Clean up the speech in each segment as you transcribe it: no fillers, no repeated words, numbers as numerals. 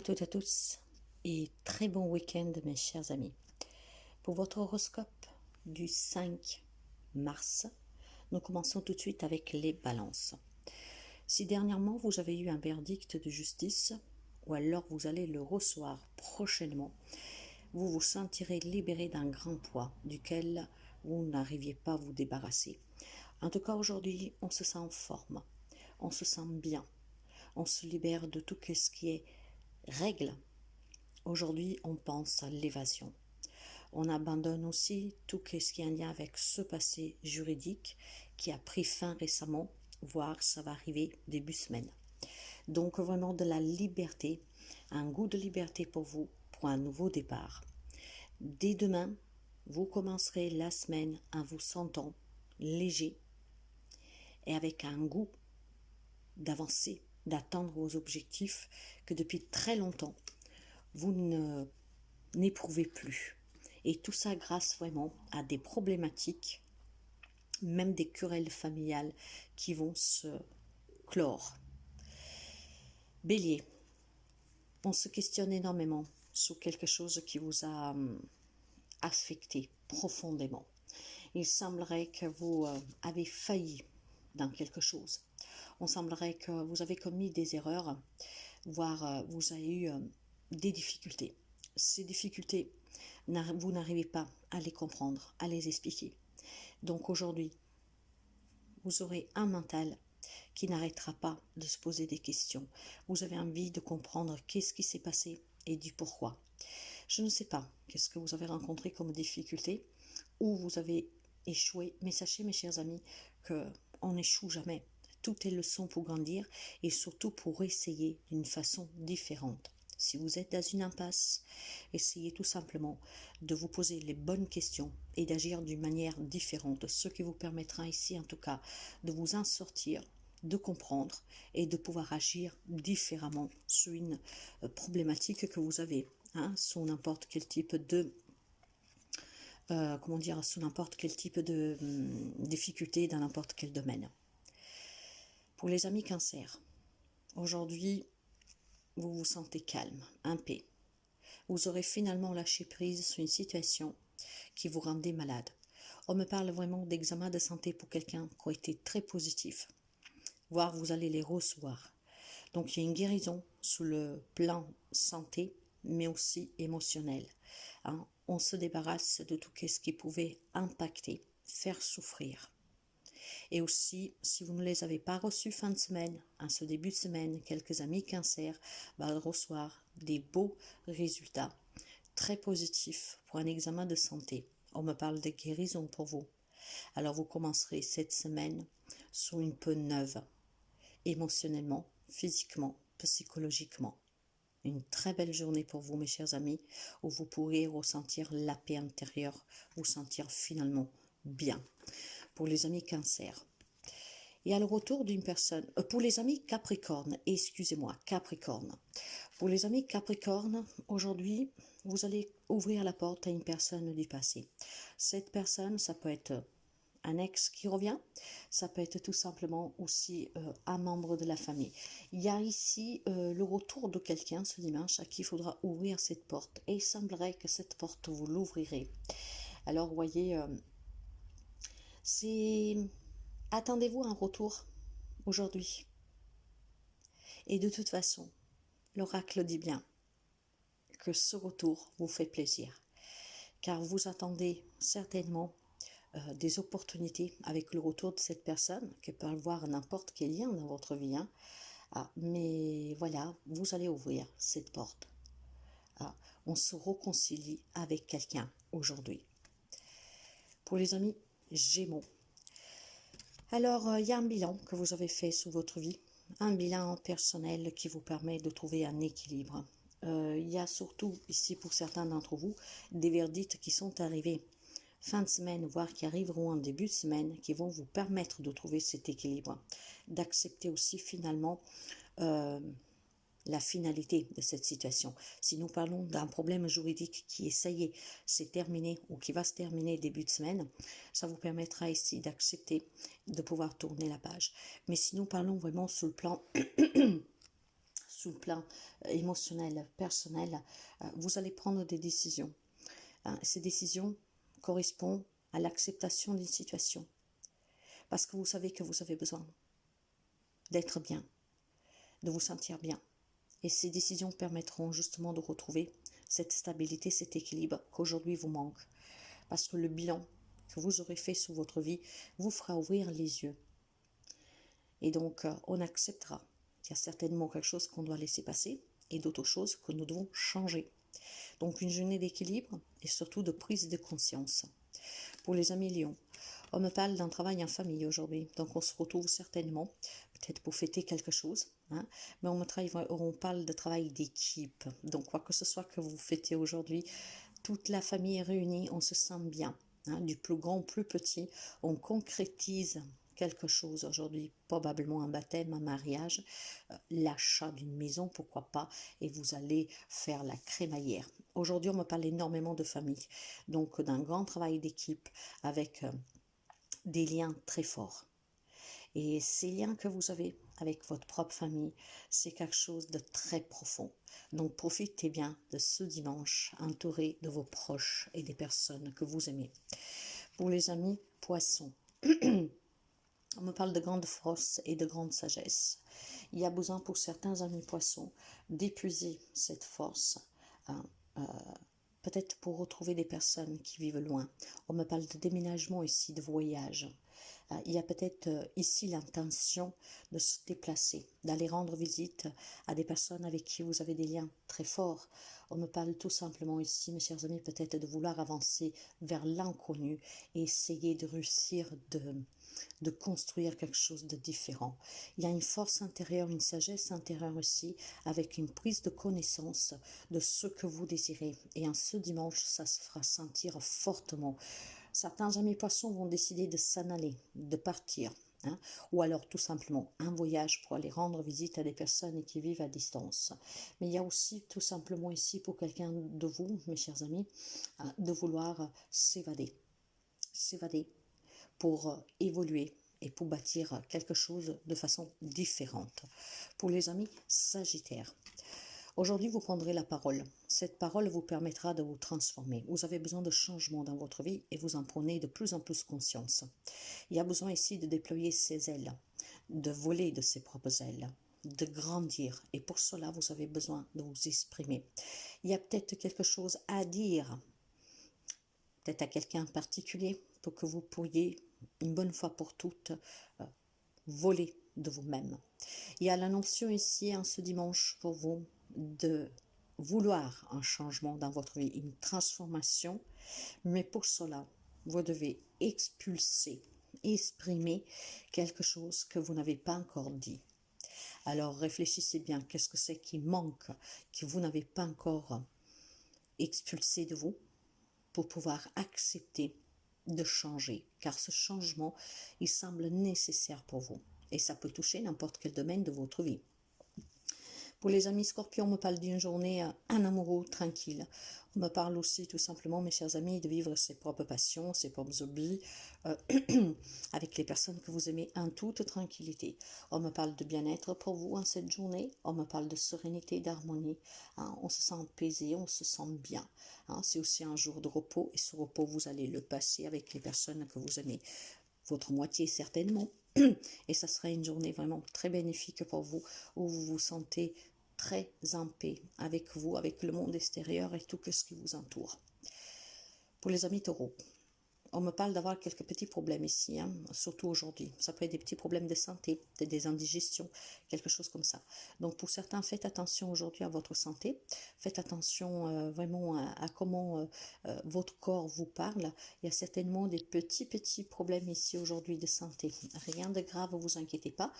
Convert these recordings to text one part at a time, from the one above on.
toutes et à tous et très bon week-end mes chers amis. Pour votre horoscope du 5 mars, nous commençons tout de suite avec les balances. Si dernièrement vous avez eu un verdict de justice ou alors vous allez le recevoir prochainement, vous vous sentirez libéré d'un grand poids duquel vous n'arriviez pas à vous débarrasser. En tout cas aujourd'hui, on se sent en forme, on se sent bien, on se libère de tout ce qui est règles. Aujourd'hui, on pense à l'évasion. On abandonne aussi tout ce qui est en lien avec ce passé juridique qui a pris fin récemment, voire ça va arriver début semaine. Donc vraiment de la liberté, un goût de liberté pour vous, pour un nouveau départ. Dès demain, vous commencerez la semaine en vous sentant léger et avec un goût d'avancer, d'atteindre vos objectifs que depuis très longtemps, vous n'éprouvez plus. Et tout ça grâce vraiment à des problématiques, même des querelles familiales qui vont se clore. Bélier, on se questionne énormément sur quelque chose qui vous a affecté profondément. Il semblerait que vous avez failli dans quelque chose. On semblerait que vous avez commis des erreurs, voire vous avez eu des difficultés. Ces difficultés, vous n'arrivez pas à les comprendre, à les expliquer. Donc aujourd'hui, vous aurez un mental qui n'arrêtera pas de se poser des questions. Vous avez envie de comprendre qu'est-ce qui s'est passé et du pourquoi. Je ne sais pas qu'est-ce que vous avez rencontré comme difficulté, où vous avez échoué, mais sachez mes chers amis qu'on n'échoue jamais. Tout est leçon pour grandir et surtout pour essayer d'une façon différente. Si vous êtes dans une impasse, essayez tout simplement de vous poser les bonnes questions et d'agir d'une manière différente, ce qui vous permettra ici en tout cas de vous en sortir, de comprendre et de pouvoir agir différemment sur une problématique que vous avez, sur n'importe quel type de sous n'importe quel type de difficulté dans n'importe quel domaine. Pour les amis cancer, aujourd'hui, vous vous sentez calme, en paix. Vous aurez finalement lâché prise sur une situation qui vous rendait malade. On me parle vraiment d'examen de santé pour quelqu'un qui a été très positif, voire vous allez les recevoir. Donc il y a une guérison sous le plan santé, mais aussi émotionnel. On se débarrasse de tout ce qui pouvait impacter, faire souffrir. Et aussi, si vous ne les avez pas reçus fin de semaine, en ce début de semaine, quelques amis cancer vont recevoir des beaux résultats très positifs pour un examen de santé. On me parle de guérison pour vous. Alors vous commencerez cette semaine sur une peau neuve, émotionnellement, physiquement, psychologiquement. Une très belle journée pour vous mes chers amis, où vous pourrez ressentir la paix intérieure, vous sentir finalement bien. Pour les amis cancer, il y a le retour d'une personne, pour les amis Capricorne, Capricorne. Pour les amis Capricorne, aujourd'hui, vous allez ouvrir la porte à une personne du passé. Cette personne, ça peut être un ex qui revient, ça peut être tout simplement aussi un membre de la famille. Il y a ici le retour de quelqu'un ce dimanche à qui il faudra ouvrir cette porte. Et il semblerait que cette porte, vous l'ouvrirez. Alors, vous voyez, attendez-vous un retour aujourd'hui. Et de toute façon, l'oracle dit bien que ce retour vous fait plaisir. Car vous attendez certainement des opportunités avec le retour de cette personne qui peut avoir n'importe quel lien dans votre vie. Mais voilà, vous allez ouvrir cette porte. On se réconcilie avec quelqu'un aujourd'hui. Pour les amis Gémeaux, alors il y a un bilan que vous avez fait sur votre vie, un bilan personnel qui vous permet de trouver un équilibre. Il y a surtout ici pour certains d'entre vous des verdicts qui sont arrivés fin de semaine, voire qui arriveront en début de semaine, qui vont vous permettre de trouver cet équilibre, d'accepter aussi finalement la finalité de cette situation. Si nous parlons d'un problème juridique qui est, ça y est, c'est terminé ou qui va se terminer début de semaine, ça vous permettra ici d'accepter, de pouvoir tourner la page. Mais si nous parlons vraiment sur le sur le plan émotionnel, personnel, vous allez prendre des décisions. Ces décisions correspondent à l'acceptation d'une situation. Parce que vous savez que vous avez besoin d'être bien, de vous sentir bien. Et ces décisions permettront justement de retrouver cette stabilité, cet équilibre qu'aujourd'hui vous manque. Parce que le bilan que vous aurez fait sur votre vie vous fera ouvrir les yeux. Et donc, on acceptera qu'il y a certainement quelque chose qu'on doit laisser passer et d'autres choses que nous devons changer. Donc, une journée d'équilibre et surtout de prise de conscience. Pour les amis Lions, on me parle d'un travail en famille aujourd'hui. Donc, on se retrouve certainement, peut-être pour fêter quelque chose, mais on parle de travail d'équipe. Donc, quoi que ce soit que vous fêtez aujourd'hui, toute la famille est réunie, on se sent bien. Du plus grand au plus petit, on concrétise quelque chose aujourd'hui, probablement un baptême, un mariage, l'achat d'une maison, pourquoi pas, et vous allez faire la crémaillère. Aujourd'hui, on me parle énormément de famille, donc d'un grand travail d'équipe avec des liens très forts. Et ces liens que vous avez avec votre propre famille, c'est quelque chose de très profond. Donc profitez bien de ce dimanche, entouré de vos proches et des personnes que vous aimez. Pour les amis poissons, on me parle de grande force et de grande sagesse. Il y a besoin pour certains amis poissons d'épuiser cette force, peut-être pour retrouver des personnes qui vivent loin. On me parle de déménagement ici, de voyage. Il y a peut-être ici l'intention de se déplacer, d'aller rendre visite à des personnes avec qui vous avez des liens très forts. On me parle tout simplement ici, mes chers amis, peut-être de vouloir avancer vers l'inconnu et essayer de réussir de construire quelque chose de différent. Il y a une force intérieure, une sagesse intérieure aussi, avec une prise de connaissance de ce que vous désirez. Et en ce dimanche, ça se fera sentir fortement. Certains amis poissons vont décider de s'en aller, de partir, ou alors tout simplement un voyage pour aller rendre visite à des personnes qui vivent à distance. Mais il y a aussi tout simplement ici pour quelqu'un de vous, mes chers amis, de vouloir s'évader pour évoluer et pour bâtir quelque chose de façon différente. Pour les amis Sagittaires, aujourd'hui, vous prendrez la parole. Cette parole vous permettra de vous transformer. Vous avez besoin de changement dans votre vie et vous en prenez de plus en plus conscience. Il y a besoin ici de déployer ses ailes, de voler de ses propres ailes, de grandir. Et pour cela, vous avez besoin de vous exprimer. Il y a peut-être quelque chose à dire, peut-être à quelqu'un en particulier, pour que vous pourriez, une bonne fois pour toutes, voler de vous-même. Il y a la notion ici, en ce dimanche, pour vous, de vouloir un changement dans votre vie, une transformation, mais pour cela, vous devez expulser, exprimer quelque chose que vous n'avez pas encore dit. Alors réfléchissez bien, qu'est-ce que c'est qui manque, que vous n'avez pas encore expulsé de vous, pour pouvoir accepter de changer, car ce changement, il semble nécessaire pour vous, et ça peut toucher n'importe quel domaine de votre vie. Pour les amis Scorpions, on me parle d'une journée en amoureux, tranquille. On me parle aussi tout simplement, mes chers amis, de vivre ses propres passions, ses propres hobbies, avec les personnes que vous aimez en toute tranquillité. On me parle de bien-être pour vous en cette journée. On me parle de sérénité, d'harmonie. On se sent apaisé, on se sent bien. C'est aussi un jour de repos et ce repos, vous allez le passer avec les personnes que vous aimez. Votre moitié certainement. Et ça sera une journée vraiment très bénéfique pour vous, où vous vous sentez très en paix avec vous, avec le monde extérieur et tout ce qui vous entoure. Pour les amis taureaux, on me parle d'avoir quelques petits problèmes ici, surtout aujourd'hui. Ça peut être des petits problèmes de santé, des indigestions, quelque chose comme ça. Donc pour certains, faites attention aujourd'hui à votre santé. Faites attention vraiment à comment votre corps vous parle. Il y a certainement des petits problèmes ici aujourd'hui de santé. Rien de grave, ne vous inquiétez pas.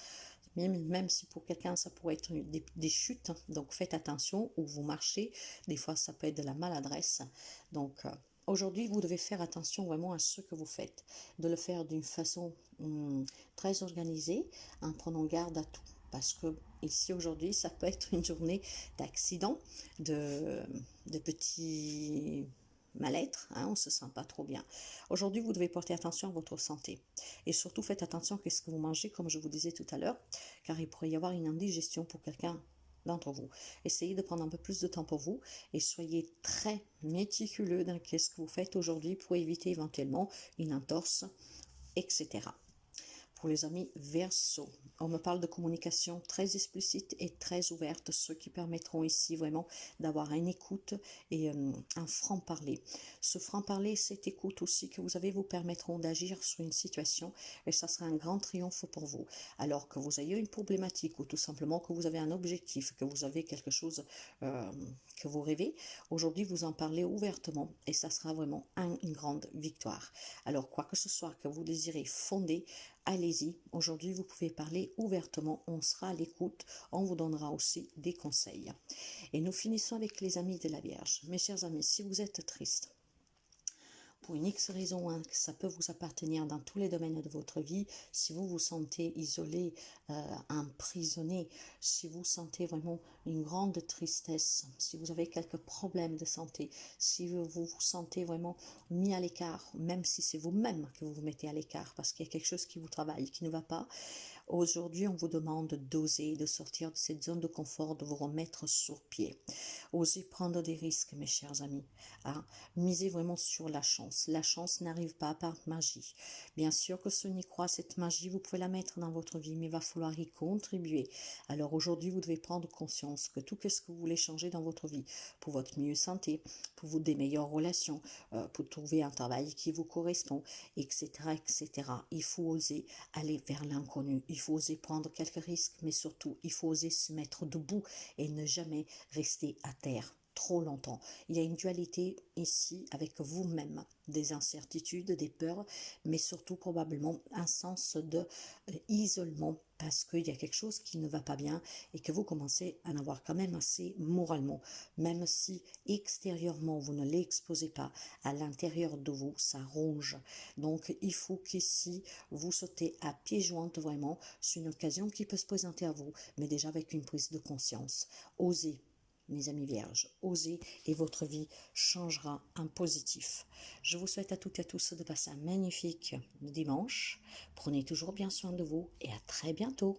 Même si pour quelqu'un ça pourrait être des chutes, donc faites attention où vous marchez. Des fois ça peut être de la maladresse. Donc aujourd'hui, vous devez faire attention vraiment à ce que vous faites, de le faire d'une façon très organisée, en prenant garde à tout. Parce que ici, aujourd'hui, ça peut être une journée d'accident, de petits mal-être, on ne se sent pas trop bien. Aujourd'hui, vous devez porter attention à votre santé. Et surtout, faites attention à ce que vous mangez, comme je vous disais tout à l'heure, car il pourrait y avoir une indigestion pour quelqu'un d'entre vous. Essayez de prendre un peu plus de temps pour vous et soyez très méticuleux dans ce que vous faites aujourd'hui pour éviter éventuellement une entorse, etc. Pour les amis Verseau, on me parle de communication très explicite et très ouverte, ce qui permettront ici vraiment d'avoir une écoute et un franc-parler. Ce franc-parler, cette écoute aussi que vous avez vous permettront d'agir sur une situation et ça sera un grand triomphe pour vous. Alors que vous ayez une problématique ou tout simplement que vous avez un objectif, que vous avez quelque chose que vous rêvez, aujourd'hui vous en parlez ouvertement et ça sera vraiment une grande victoire. Alors quoi que ce soit que vous désirez fonder, allez-y, aujourd'hui vous pouvez parler ouvertement, on sera à l'écoute, on vous donnera aussi des conseils. Et nous finissons avec les amis de la Vierge. Mes chers amis, si vous êtes triste, pour une X raison, hein, ça peut vous appartenir dans tous les domaines de votre vie. Si vous vous sentez isolé, emprisonné, si vous sentez vraiment une grande tristesse, si vous avez quelques problèmes de santé, si vous vous sentez vraiment mis à l'écart, même si c'est vous-même que vous vous mettez à l'écart parce qu'il y a quelque chose qui vous travaille, qui ne va pas, aujourd'hui, on vous demande d'oser, de sortir de cette zone de confort, de vous remettre sur pied. Osez prendre des risques, mes chers amis. Hein. Misez vraiment sur la chance. La chance n'arrive pas par magie. Bien sûr que ce n'y croit, cette magie, vous pouvez la mettre dans votre vie, mais il va falloir y contribuer. Alors aujourd'hui, vous devez prendre conscience que tout ce que vous voulez changer dans votre vie, pour votre mieux santé, pour vous des meilleures relations, pour trouver un travail qui vous correspond, etc., etc. Il faut oser aller vers l'inconnu. Il faut oser prendre quelques risques, mais surtout, il faut oser se mettre debout et ne jamais rester à terre trop longtemps. Il y a une dualité ici avec vous-même, des incertitudes, des peurs, mais surtout probablement un sens de isolement parce qu'il y a quelque chose qui ne va pas bien et que vous commencez à en avoir quand même assez moralement. Même si extérieurement vous ne l'exposez pas, à l'intérieur de vous, ça ronge. Donc il faut qu'ici vous sautez à pieds joints vraiment sur une occasion qui peut se présenter à vous, mais déjà avec une prise de conscience. Osez, mes amis vierges, osez et votre vie changera en positif. Je vous souhaite à toutes et à tous de passer un magnifique dimanche. Prenez toujours bien soin de vous et à très bientôt.